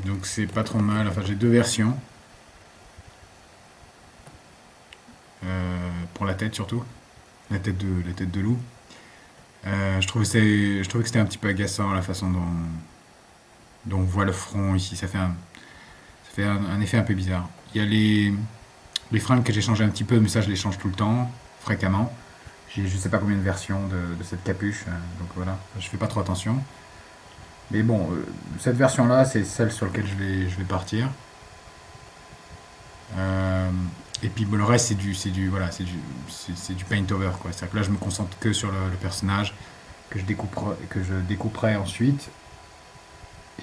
Donc c'est pas trop mal. Enfin, j'ai deux versions pour la tête surtout, la tête de loup. Je trouvais que c'était un petit peu agaçant la façon dont on voit le front ici. Ça fait un effet un peu bizarre. Il y a les fringues que j'ai changées un petit peu, mais ça je les change tout le temps, fréquemment. J'ai je sais pas combien de versions de cette capuche, donc voilà, je fais pas trop attention. Mais bon, cette version-là, c'est celle sur laquelle je vais partir. Euh, et puis bon, le reste, voilà, c'est du paint over, quoi. C'est-à-dire que là, je me concentre que sur le personnage que je découperai ensuite.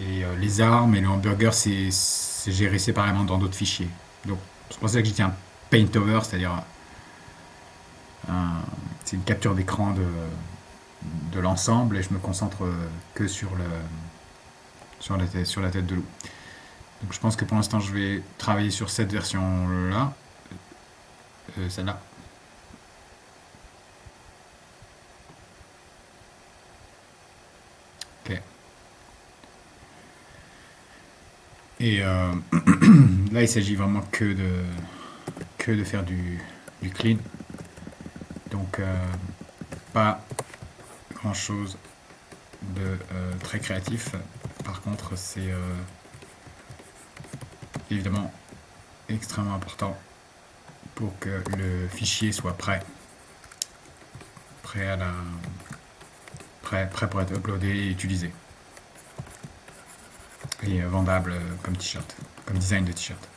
Et les armes et le hamburger, c'est géré séparément dans d'autres fichiers. Donc c'est pour ça que j'y tiens paint over, c'est-à-dire c'est une capture d'écran de l'ensemble et je me concentre que sur la tête de loup. Donc je pense que pour l'instant je vais travailler sur cette version-là, celle-là. Ok. Et là il s'agit vraiment que de faire du clean. Donc pas grand-chose de très créatif. Par contre c'est évidemment extrêmement important pour que le fichier soit prêt à la, prêt pour être uploadé et utilisé. Et vendable comme t-shirt, comme design de t-shirt.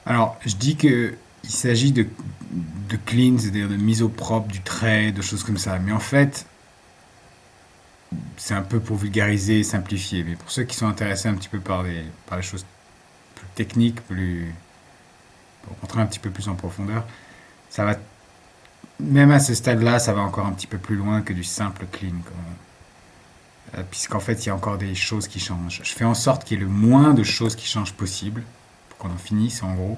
Alors, je dis que il s'agit de clean, c'est-à-dire de mise au propre du trait, de choses comme ça. Mais en fait, c'est un peu pour vulgariser et simplifier. Mais pour ceux qui sont intéressés un petit peu par les choses plus techniques, pour rentrer un petit peu plus en profondeur, ça va, même à ce stade-là, ça va encore un petit peu plus loin que du simple clean, quoi. Puisqu'en fait, il y a encore des choses qui changent. Je fais en sorte qu'il y ait le moins de choses qui changent possible, pour qu'on en finisse en gros.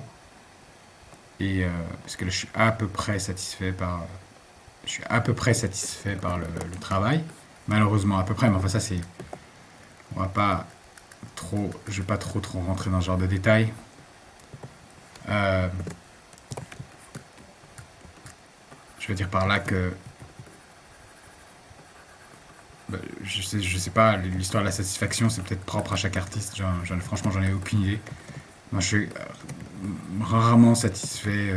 Et parce que là, je suis à peu près satisfait par le travail. Malheureusement, à peu près, mais enfin, ça, c'est. On va pas je vais pas trop rentrer dans ce genre de détails. Euh, je veux dire par là que. Bah, je sais pas, l'histoire de la satisfaction, c'est peut-être propre à chaque artiste. Franchement, j'en ai aucune idée. Moi, je suis rarement satisfait.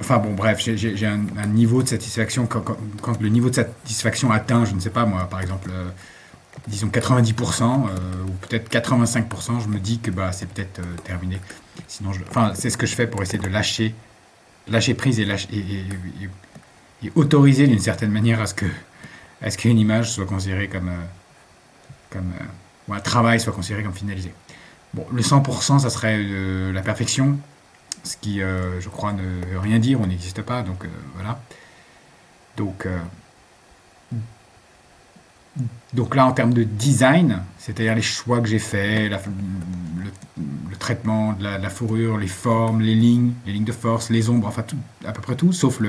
Enfin bon, bref, j'ai un niveau de satisfaction. Quand le niveau de satisfaction atteint, je ne sais pas moi, par exemple, disons 90%, ou peut-être 85%, je me dis que bah, c'est peut-être terminé. Sinon, enfin, c'est ce que je fais pour essayer de lâcher prise et autoriser d'une certaine manière à ce qu'une image soit considérée comme ou un travail soit considéré comme finalisé. Bon, le 100%, ça serait la perfection, ce qui, je crois, ne veut rien dire ou n'existe pas. Donc voilà. Donc, donc là, en termes de design, c'est-à-dire les choix que j'ai faits, le traitement de la fourrure, les formes, les lignes de force, les ombres, enfin tout, à peu près tout, sauf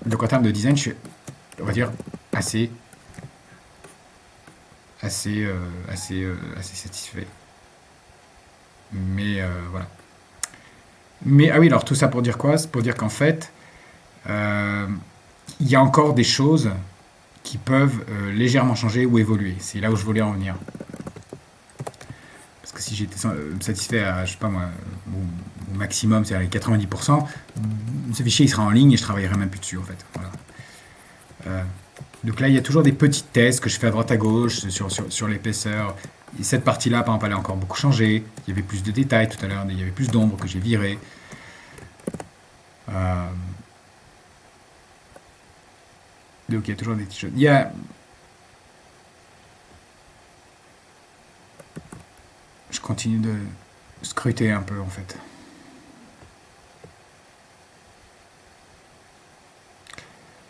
Donc en termes de design, je suis, on va dire, assez, assez satisfait. Mais voilà. Mais ah oui, alors tout ça pour dire quoi? C'est pour dire qu'en fait, euh, il y a encore des choses qui peuvent légèrement changer ou évoluer. C'est là où je voulais en venir. Parce que si j'étais satisfait à, je sais pas moi, au maximum, c'est-à-dire les 90%, ce fichier il sera en ligne et je travaillerai même plus dessus en fait. Voilà. Euh, donc là, il y a toujours des petits tests que je fais à droite à gauche sur l'épaisseur. Et cette partie-là, par exemple, elle a encore beaucoup changé. Il y avait plus de détails tout à l'heure, il y avait plus d'ombre que j'ai viré. Euh, donc il y a toujours des petites choses. Je continue de scruter un peu en fait.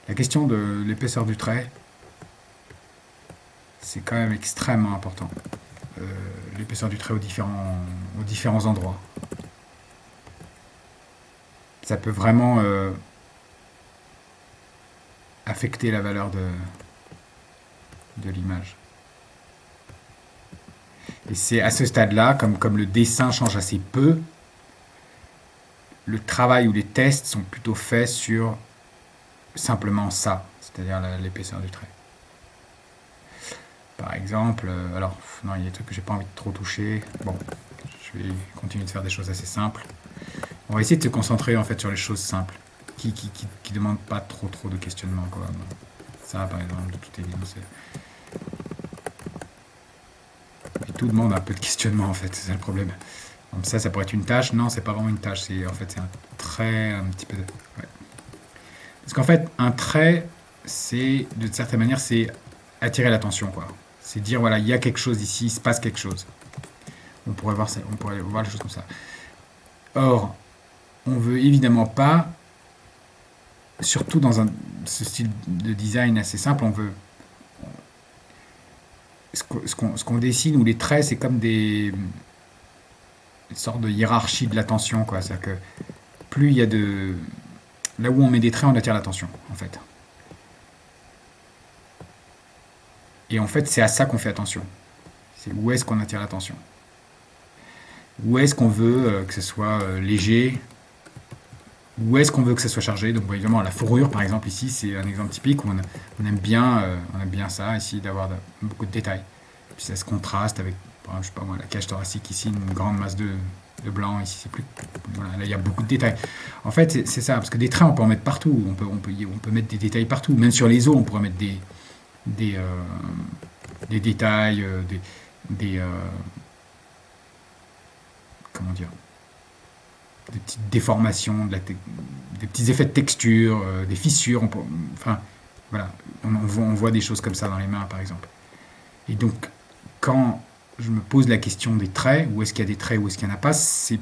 La question de l'épaisseur du trait, c'est quand même extrêmement important. Euh, L'épaisseur du trait aux différents endroits. Ça peut vraiment affecter la valeur de l'image. Et c'est à ce stade-là, comme le dessin change assez peu, le travail ou les tests sont plutôt faits sur simplement ça, c'est-à-dire l'épaisseur du trait. Par exemple, alors, non, il y a des trucs que j'ai pas envie de trop toucher. Bon, je vais continuer de faire des choses assez simples. On va essayer de se concentrer en fait sur les choses simples, qui demandent pas trop de questionnement, quoi. Ça, par exemple, de toute évidence, et tout demande un peu de questionnement en fait, c'est ça le problème. Donc ça pourrait être une tâche. Non, c'est pas vraiment une tâche. C'est en fait c'est un trait, un petit peu. Ouais. Parce qu'en fait, un trait, c'est de certaine manière, c'est attirer l'attention, quoi. C'est dire voilà, il y a quelque chose ici, il se passe quelque chose. On pourrait voir ça, on pourrait voir les choses comme ça. Or, on veut évidemment pas, surtout dans ce style de design assez simple, on veut ce qu'on dessine ou les traits, c'est comme une sorte de hiérarchie de l'attention, quoi. C'est-à-dire que plus il y a de là où on met des traits, on attire l'attention, en fait. Et en fait, c'est à ça qu'on fait attention. C'est où est-ce qu'on attire l'attention. Où est-ce qu'on veut que ce soit léger. Où est-ce qu'on veut que ce soit chargé. Donc, évidemment, la fourrure, par exemple, ici, c'est un exemple typique où on aime bien ça, ici, d'avoir beaucoup de détails. Puis ça se contraste avec, par exemple, je sais pas moi, la cage thoracique, ici, une grande masse de blanc, ici, c'est plus. Voilà, là, il y a beaucoup de détails. En fait, c'est ça, parce que des traits, on peut en mettre partout. On peut mettre des détails partout. Même sur les os, on pourrait mettre des, euh, des détails, des comment dire, des petites déformations, des petits effets de texture, des fissures. Enfin, voilà, on voit des choses comme ça dans les mains, par exemple. Et donc, quand je me pose la question des traits, où est-ce qu'il y a des traits, où est-ce qu'il n'y en a pas, c'est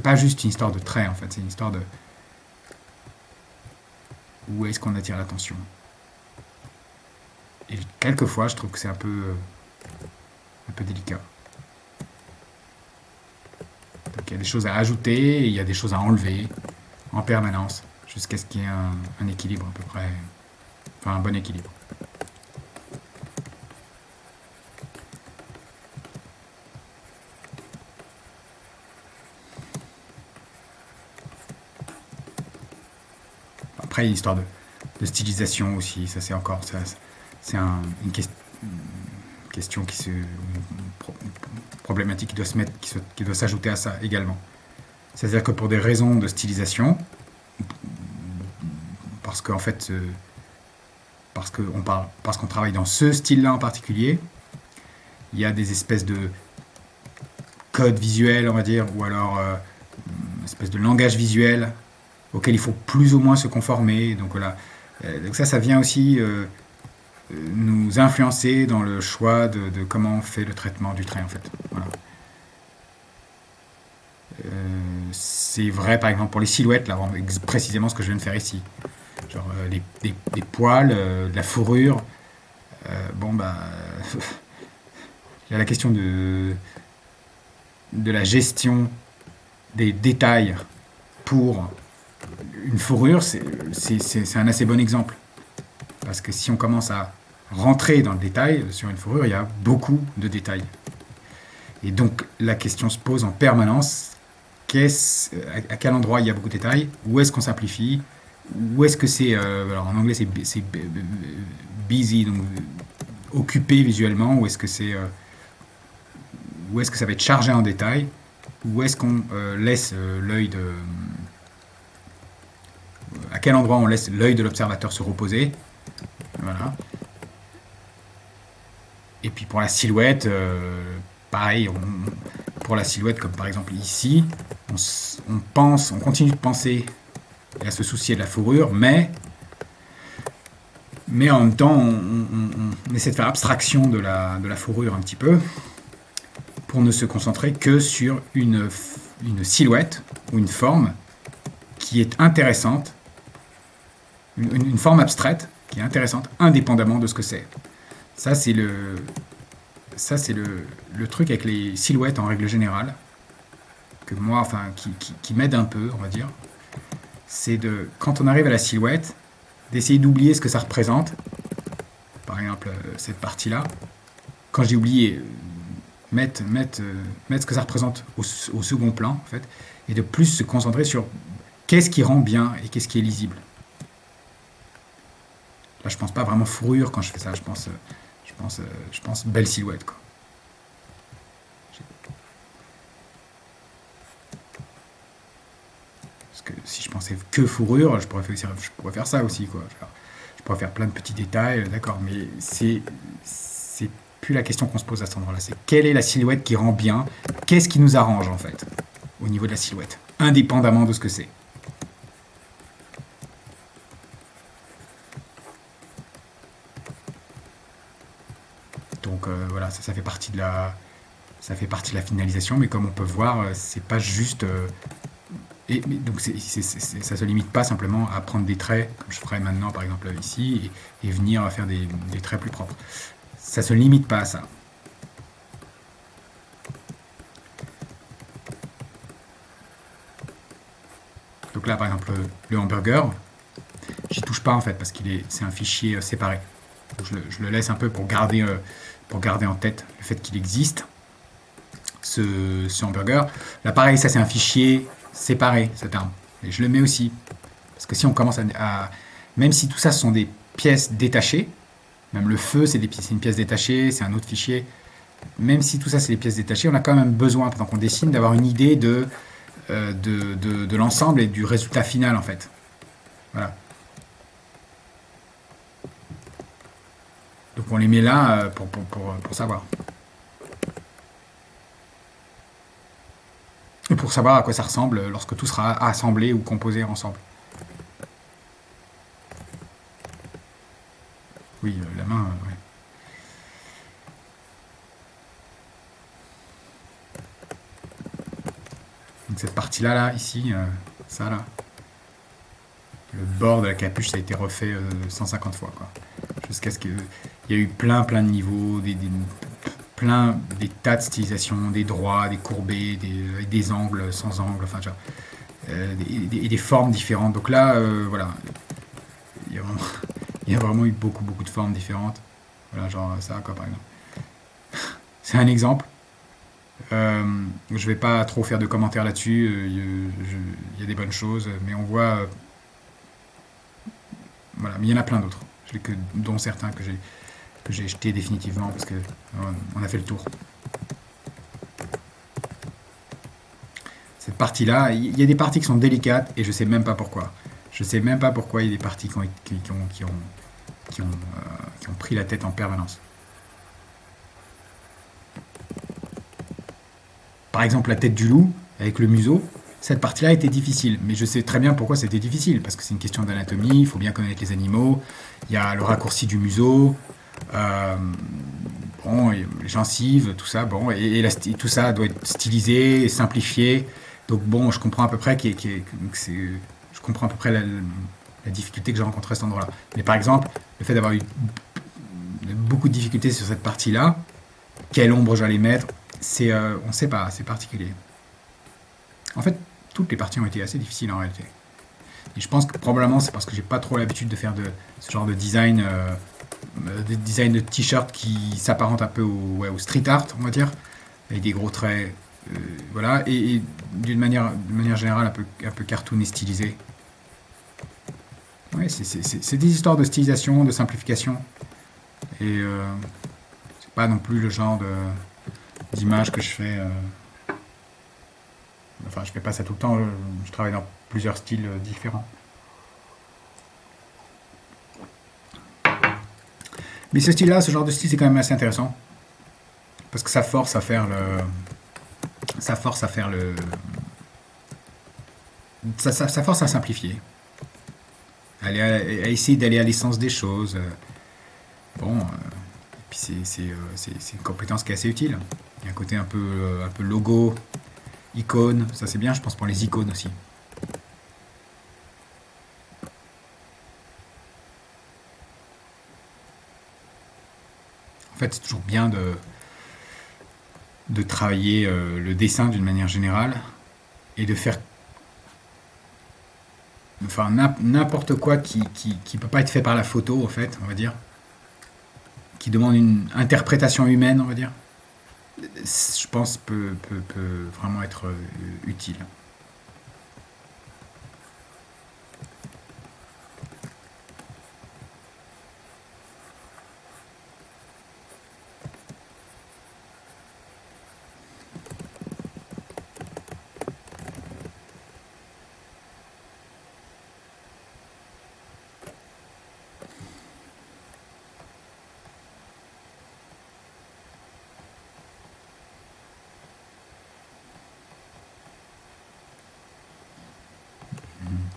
pas juste une histoire de traits, en fait, c'est une histoire de où est-ce qu'on attire l'attention. Et quelquefois, je trouve que c'est un peu délicat. Donc il y a des choses à ajouter et il y a des choses à enlever en permanence jusqu'à ce qu'il y ait un équilibre à peu près, enfin un bon équilibre. Après, il y a une histoire de stylisation aussi, ça c'est encore, c'est une question une problématique qui doit se mettre, qui doit s'ajouter à ça également. C'est-à-dire que pour des raisons de stylisation, parce qu'en fait, parce qu'on travaille dans ce style-là en particulier, il y a des espèces de codes visuels, on va dire, ou alors une espèce de langage visuel auquel il faut plus ou moins se conformer. Donc voilà. Donc ça vient aussi nous influencer dans le choix de comment on fait le traitement du trait, en fait. Voilà. C'est vrai, par exemple, pour les silhouettes, là, précisément ce que je viens de faire ici. Genre les poils, de la fourrure. Bon, bah. Il y a la question de la gestion des détails pour une fourrure, c'est un assez bon exemple. Parce que si on commence à rentrer dans le détail, sur une fourrure, il y a beaucoup de détails. Et donc la question se pose en permanence, à quel endroit il y a beaucoup de détails, où est-ce qu'on simplifie, où est-ce que c'est, alors en anglais c'est busy, donc occupé visuellement, où est-ce que ça va être chargé en détail, où est-ce qu'on laisse l'œil de... À quel endroit on laisse l'œil de l'observateur se reposer. Voilà. Et puis pour la silhouette, pareil, pour la silhouette, comme par exemple ici, on continue de penser et à se soucier de la fourrure, mais en même temps, on essaie de faire abstraction de la fourrure un petit peu, pour ne se concentrer que sur une silhouette ou une forme qui est intéressante, une forme abstraite qui est intéressante indépendamment de ce que c'est. Ça, c'est le truc avec les silhouettes en règle générale, que moi, enfin, qui m'aide un peu, on va dire. C'est quand on arrive à la silhouette, d'essayer d'oublier ce que ça représente. Par exemple, cette partie-là. Quand j'ai oublié, mettre ce que ça représente au second plan, en fait, et de plus se concentrer sur qu'est-ce qui rend bien et qu'est-ce qui est lisible. Là, je pense pas vraiment fourrure quand je fais ça. Je pense belle silhouette, quoi. Parce que si je pensais que fourrure, je pourrais faire ça aussi, quoi. Je pourrais faire plein de petits détails, d'accord, mais c'est plus la question qu'on se pose à cet endroit-là. C'est quelle est la silhouette qui rend bien, qu'est-ce qui nous arrange, en fait, au niveau de la silhouette, indépendamment de ce que c'est. Donc voilà, ça fait partie de la finalisation, mais comme on peut voir, c'est pas juste donc ça se limite pas simplement à prendre des traits comme je ferais maintenant par exemple ici et venir faire des traits plus propres. Ça se limite pas à ça. Donc là par exemple le hamburger, j'y touche pas en fait parce c'est un fichier séparé. Donc je le laisse un peu pour garder en tête le fait qu'il existe, ce hamburger. Là pareil, ça c'est un fichier séparé, cet arbre. Et je le mets aussi. Parce que si on commence même si tout ça ce sont des pièces détachées, même le feu c'est une pièce détachée, c'est un autre fichier, même si tout ça c'est des pièces détachées, on a quand même besoin, pendant qu'on dessine, d'avoir une idée de l'ensemble et du résultat final en fait. Voilà. Donc on les met là pour savoir. Et pour savoir à quoi ça ressemble lorsque tout sera assemblé ou composé ensemble. Oui, la main, ouais. Donc cette partie-là, là, ici, ça là, le bord de la capuche, ça a été refait 150 fois, quoi. Jusqu'à ce qu'il y ait eu plein de niveaux, des tas de stylisations, des droits, des courbés, des angles, sans angle, enfin, des formes différentes. Donc là, voilà, il y a vraiment eu beaucoup de formes différentes. Voilà, genre ça, quoi, par exemple. C'est un exemple. Je vais pas trop faire de commentaires là-dessus. Il y a des bonnes choses, mais on voit. Voilà, mais il y en a plein d'autres. Dont certains que j'ai jetés définitivement parce que on a fait le tour. Cette partie-là, il y a des parties qui sont délicates et je sais même pas pourquoi. Je sais même pas pourquoi il y a des parties qui ont pris la tête en permanence. Par exemple, la tête du loup avec le museau, cette partie-là était difficile, mais je sais très bien pourquoi c'était difficile, parce que c'est une question d'anatomie, il faut bien connaître les animaux, il y a le raccourci du museau, bon, les gencives, tout ça, bon, et tout ça doit être stylisé, simplifié, donc bon, je comprends à peu près je comprends à peu près la difficulté que j'ai rencontrée à cet endroit-là. Mais par exemple, le fait d'avoir eu beaucoup de difficultés sur cette partie-là, quelle ombre j'allais mettre, on ne sait pas, c'est particulier. En fait, toutes les parties ont été assez difficiles en réalité. Et je pense que probablement c'est parce que j'ai pas trop l'habitude de faire ce genre de design, de t-shirt qui s'apparente un peu au street art, on va dire, avec des gros traits, voilà, et d'une manière générale un peu cartoon et stylisé. Ouais, c'est des histoires de stylisation, de simplification, et c'est pas non plus le genre d'image que je fais. Enfin, je fais pas ça tout le temps. Je travaille dans plusieurs styles différents. Mais ce style-là, ce genre de style, c'est quand même assez intéressant parce que ça force à faire le, ça force à simplifier, à essayer d'aller à l'essence des choses. Bon, puis c'est une compétence qui est assez utile. Il y a un côté un peu logo, icône, ça c'est bien, je pense, pour les icônes aussi. En fait, c'est toujours bien de travailler le dessin d'une manière générale et de faire enfin n'importe quoi qui peut pas être fait par la photo en fait, on va dire, qui demande une interprétation humaine, on va dire, je pense peut vraiment être utile.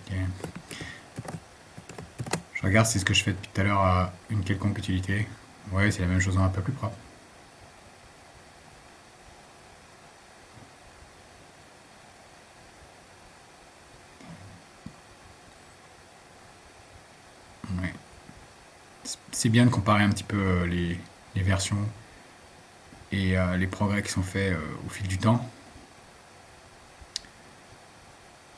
Ok. Je regarde si ce que je fais depuis tout à l'heure a une quelconque utilité. Ouais, c'est la même chose en un peu plus propre. Ouais. C'est bien de comparer un petit peu les versions et les progrès qui sont faits au fil du temps,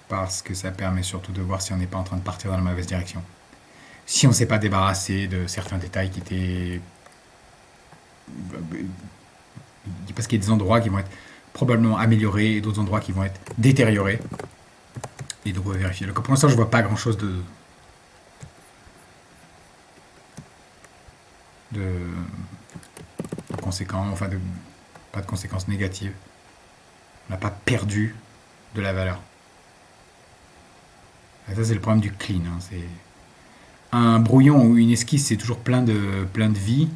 parce que ça permet surtout de voir si on n'est pas en train de partir dans la mauvaise direction. Si on ne s'est pas débarrassé de certains détails qui étaient... Parce qu'il y a des endroits qui vont être probablement améliorés et d'autres endroits qui vont être détériorés. Et donc on va vérifier. Donc pour l'instant je vois pas grand chose de conséquents, enfin pas de conséquences négatives. On n'a pas perdu de la valeur. Et ça c'est le problème du clean. Hein. C'est un brouillon ou une esquisse, c'est toujours plein de vie.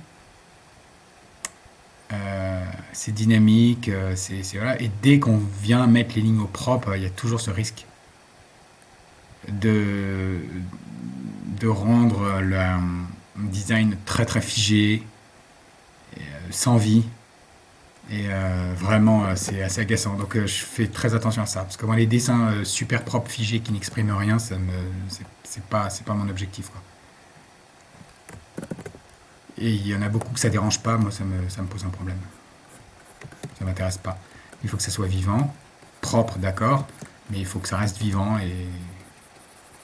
C'est dynamique, voilà. Et dès qu'on vient mettre les lignes au propre, il y a toujours ce risque de, de rendre le design très très figé, sans vie. Et vraiment, c'est assez agaçant. Donc je fais très attention à ça. Parce que moi, les dessins super propres, figés, qui n'expriment rien, c'est pas mon objectif. Quoi. Et il y en a beaucoup que ça dérange pas. Moi, ça me pose un problème. Ça m'intéresse pas. Il faut que ça soit vivant, propre, d'accord, mais il faut que ça reste vivant et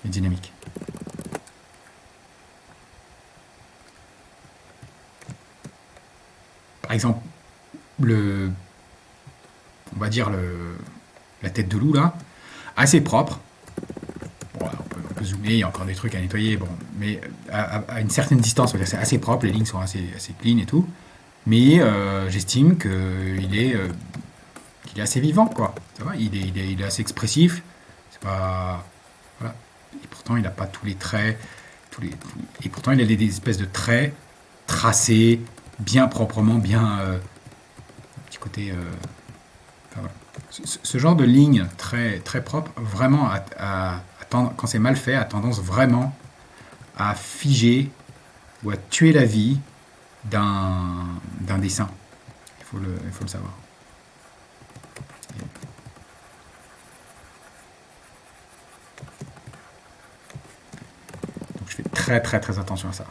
dynamique. Par exemple, le, on va dire la tête de loup là, assez propre. Bon, on peut zoomer, il y a encore des trucs à nettoyer, bon, mais à une certaine distance, c'est assez propre, les lignes sont assez clean et tout. Mais j'estime qu'il est assez vivant, quoi. Ça va, il est assez expressif. C'est pas, voilà. Et pourtant, il n'a pas tous les traits, et pourtant, il a des espèces de traits tracés, bien proprement, bien, petit côté. Enfin, voilà. Ce genre de ligne très, très propre, vraiment, quand c'est mal fait, a tendance vraiment à figer ou à tuer la vie d'un dessin. Il faut le savoir. Donc je fais très très très attention à ça.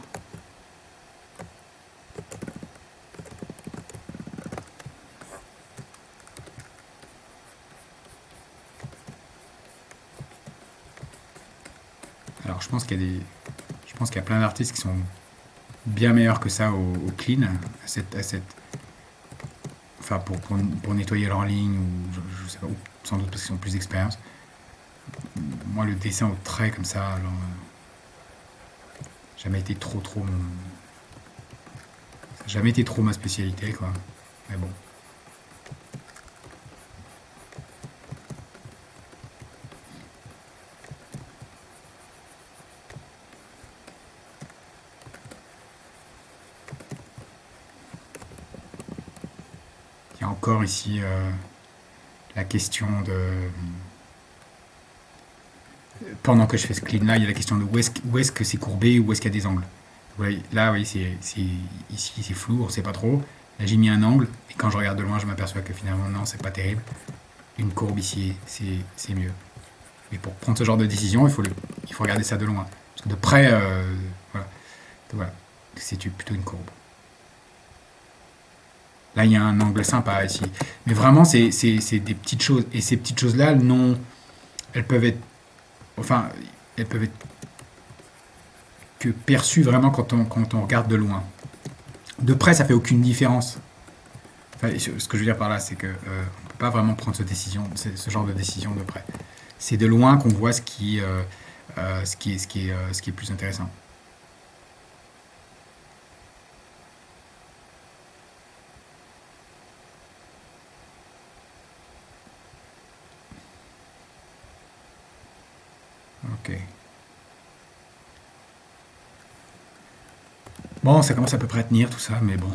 Alors je pense qu'il y a plein d'artistes qui sont bien meilleurs que ça au clean, enfin pour nettoyer leur ligne ou je sais pas, ou sans doute parce qu'ils ont plus d'expérience. Moi, le dessin au trait comme ça, alors, jamais été trop ça a jamais été trop ma spécialité, quoi. Mais bon. Il y a encore ici la question de pendant que je fais ce clean là, il y a la question de où est-ce que c'est courbé, où est-ce qu'il y a des angles. Là, oui, ici c'est flou, on sait pas trop. Là, j'ai mis un angle, et quand je regarde de loin, je m'aperçois que finalement, non, c'est pas terrible. Une courbe ici, c'est mieux. Mais pour prendre ce genre de décision, il faut regarder ça de loin. Parce que de près, voilà, voilà, c'est plutôt une courbe. Là, il y a un angle sympa ici. Mais vraiment, c'est des petites choses. Et ces petites choses-là, non, elles peuvent être, enfin, elles peuvent être que perçues vraiment quand on regarde de loin. De près, ça fait aucune différence. Enfin, ce que je veux dire par là, c'est que on peut pas vraiment prendre ce genre de décision de près. C'est de loin qu'on voit ce qui est plus intéressant. Ok. Bon, ça commence à peu près à tenir tout ça, mais bon.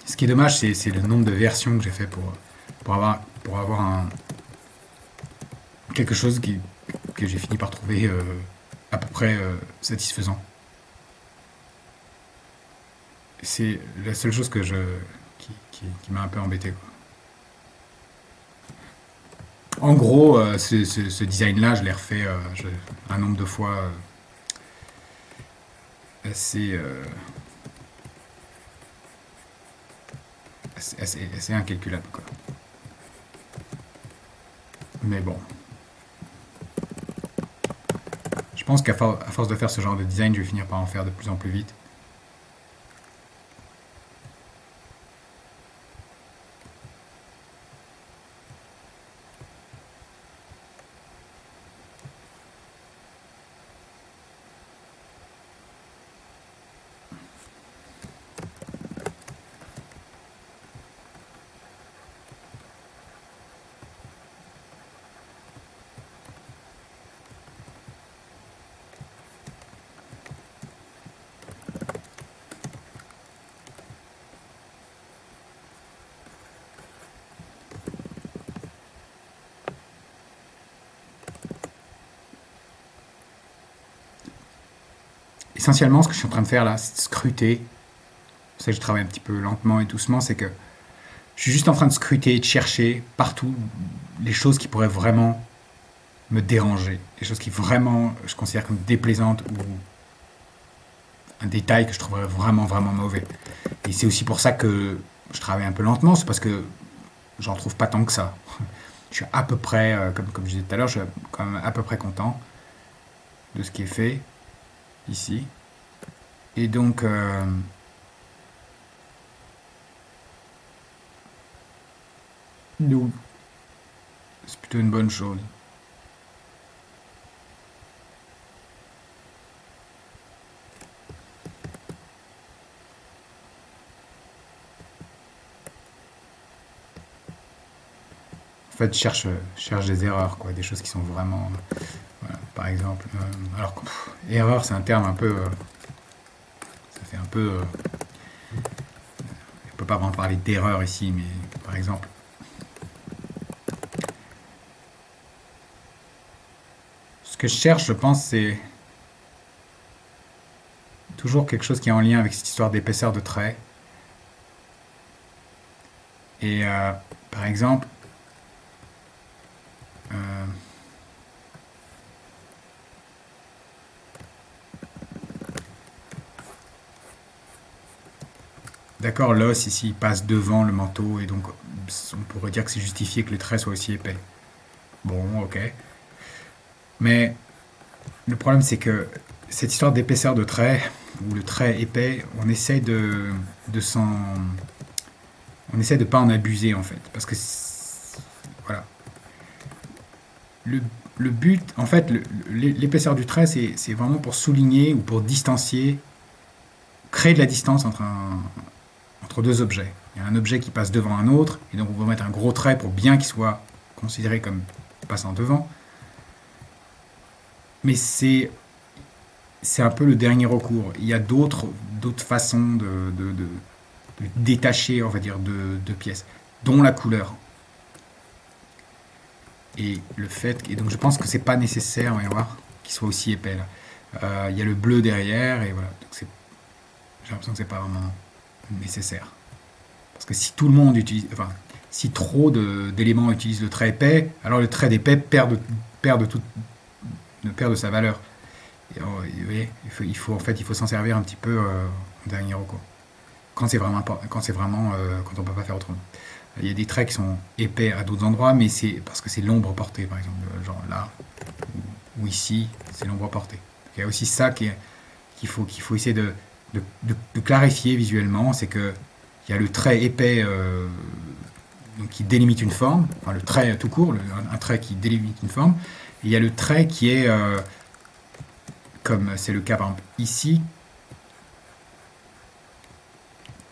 Ce qui est dommage, c'est le nombre de versions que j'ai fait pour avoir quelque chose que j'ai fini par trouver à peu près satisfaisant. C'est la seule chose qui m'a un peu embêté, quoi. En gros, ce design-là, je l'ai refait un nombre de fois assez, assez incalculable, quoi. Mais bon, je pense qu'à force de faire ce genre de design, je vais finir par en faire de plus en plus vite. Essentiellement, ce que je suis en train de faire là, c'est de scruter. C'est pour ça que je travaille un petit peu lentement et doucement, c'est que je suis juste en train de scruter et de chercher partout les choses qui pourraient vraiment me déranger, les choses qui vraiment je considère comme déplaisantes ou un détail que je trouverais vraiment mauvais. Et c'est aussi pour ça que je travaille un peu lentement, c'est parce que j'en trouve pas tant que ça. Je suis à peu près, comme je disais tout à l'heure, je suis quand même à peu près content de ce qui est fait ici. Et donc, nous, c'est plutôt une bonne chose. En fait, je cherche des erreurs, quoi, des choses qui sont vraiment, voilà, par exemple, alors, erreur, c'est un terme un peu, ça fait un peu, on peut pas vraiment parler d'erreur ici, mais par exemple, ce que je cherche, je pense, c'est toujours quelque chose qui est en lien avec cette histoire d'épaisseur de trait. Et par exemple, euh, d'accord, l'os ici il passe devant le manteau et donc on pourrait dire que c'est justifié que le trait soit aussi épais. Bon, ok. Mais le problème, c'est que cette histoire d'épaisseur de trait, ou le trait épais, de s'en, on essaie de pas en abuser en fait, parce que voilà, le, le but, en fait, l'épaisseur du trait, c'est vraiment pour souligner ou pour distancier, créer de la distance entre deux objets. Il y a un objet qui passe devant un autre, et donc on va mettre un gros trait pour bien qu'il soit considéré comme passant devant. Mais c'est un peu le dernier recours. Il y a d'autres façons de détacher, on va dire, de pièces, dont la couleur. Et donc je pense que c'est pas nécessaire, on va y voir, qu'il soit aussi épais là. Il y a le bleu derrière, et voilà. Donc j'ai l'impression que c'est pas vraiment nécessaire. Parce que si tout le monde utilise, enfin, si trop d'éléments utilisent le trait épais, alors le trait d'épais perd de sa valeur. Et, vous voyez, en fait, il faut s'en servir un petit peu en dernier recours. Quand on peut pas faire autrement. Il y a des traits qui sont épais à d'autres endroits, mais c'est parce que c'est l'ombre portée, par exemple, genre là ou ici, c'est l'ombre portée. Donc, il y a aussi ça qu'il faut essayer de clarifier visuellement, c'est que il y a le trait épais donc qui délimite une forme, enfin le trait tout court, un trait qui délimite une forme, et il y a le trait qui est, comme c'est le cas par exemple ici,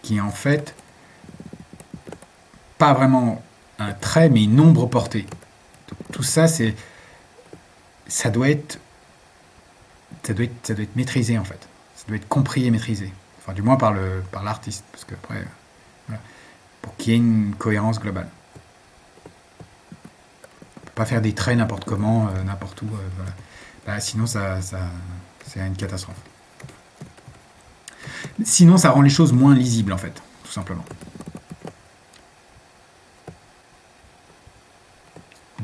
qui est en fait pas vraiment un trait, mais une ombre portée. Donc, tout ça, ça doit être, ça doit être maîtrisé en fait. Ça doit être compris et maîtrisé. Enfin, du moins par l'artiste, parce que après, voilà, pour qu'il y ait une cohérence globale. On peut pas faire des traits n'importe comment, n'importe où. Voilà. Là, sinon, c'est une catastrophe. Sinon, ça rend les choses moins lisibles en fait, tout simplement.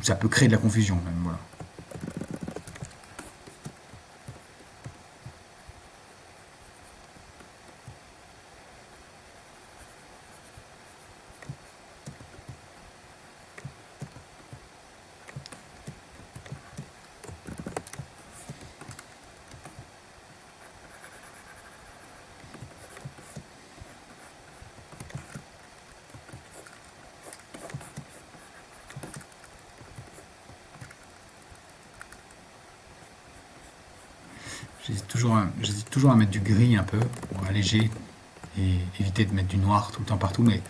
Ça peut créer de la confusion même, voilà. J'hésite toujours à mettre du gris un peu, pour alléger et éviter de mettre du noir tout le temps partout, mais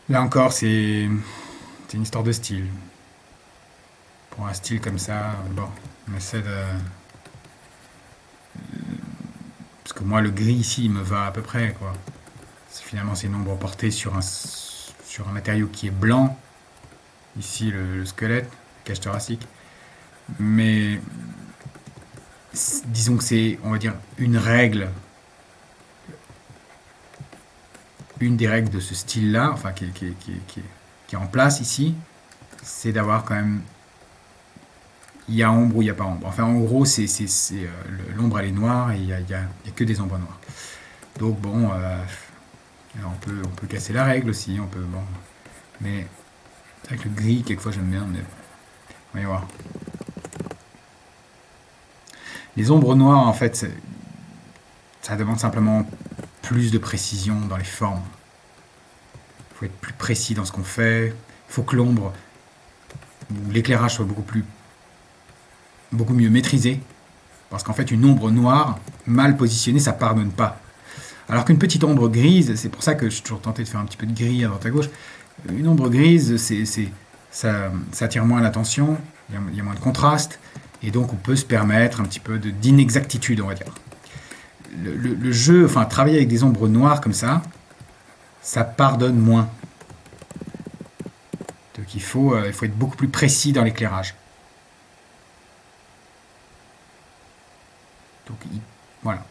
là encore, c'est une histoire de style. Pour un style comme ça, bon, on essaie de... Parce que moi, le gris ici, il me va à peu près, quoi. Finalement, c'est une ombre portée sur un matériau qui est blanc. Ici, le squelette, la cage thoracique. Mais disons que c'est, on va dire, une des règles de ce style-là, enfin, qui est en place ici, c'est d'avoir quand même... Il y a ombre ou il n'y a pas ombre. Enfin, en gros, l'ombre, elle est noire et il n'y a que des ombres noires. Donc, bon, on peut casser la règle aussi. Bon, mais avec le gris, quelquefois, j'aime bien. Mais on va y voir. Les ombres noires, en fait, ça demande simplement plus de précision dans les formes. Il faut être plus précis dans ce qu'on fait. Il faut que l'ombre ou l'éclairage soit beaucoup mieux maîtrisé. Parce qu'en fait, une ombre noire, mal positionnée, ça pardonne pas. Alors qu'une petite ombre grise, c'est pour ça que je suis toujours tenté de faire un petit peu de gris à droite à gauche. Une ombre grise, ça attire moins l'attention, il y a moins de contraste, et donc on peut se permettre un petit peu d'inexactitude, on va dire. Le jeu, enfin travailler avec des ombres noires comme ça pardonne moins. Donc il faut être beaucoup plus précis dans l'éclairage. Donc voilà.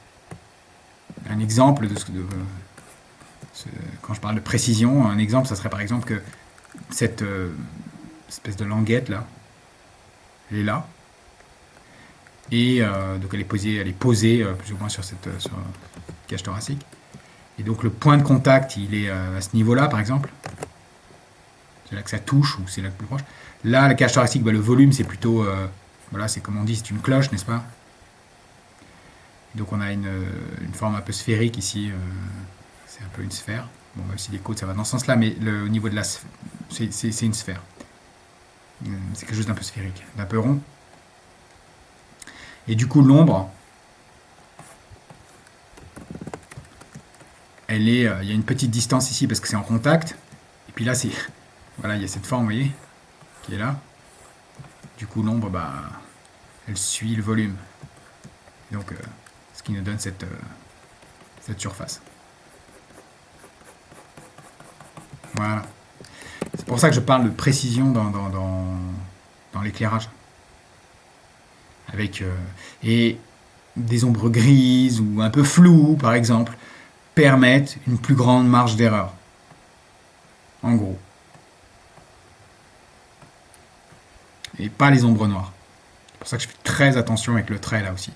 Un exemple quand je parle de précision, un exemple, ça serait par exemple que cette espèce de languette là, elle est là, et donc elle est posée plus ou moins sur cette cage thoracique, et donc le point de contact, il est à ce niveau-là par exemple, c'est là que ça touche ou c'est là le plus proche. Là, la cage thoracique, le volume c'est plutôt Voilà, c'est comme on dit, c'est une cloche, n'est-ce pas? Donc on a une forme un peu sphérique ici, c'est un peu une sphère. Bon, même si les côtes ça va dans ce sens-là, mais au niveau de la c'est une sphère. C'est quelque chose d'un peu sphérique, d'un peu rond. Et du coup l'ombre, il y a une petite distance ici parce que c'est en contact. Et puis là c'est, voilà, il y a cette forme, vous voyez, qui est là. Du coup l'ombre, bah, elle suit le volume. Donc ce qui nous donne cette surface. Voilà. C'est pour ça que je parle de précision dans l'éclairage. Avec et des ombres grises ou un peu floues, par exemple, permettent une plus grande marge d'erreur. En gros. Et pas les ombres noires. C'est pour ça que je fais très attention avec le trait là aussi.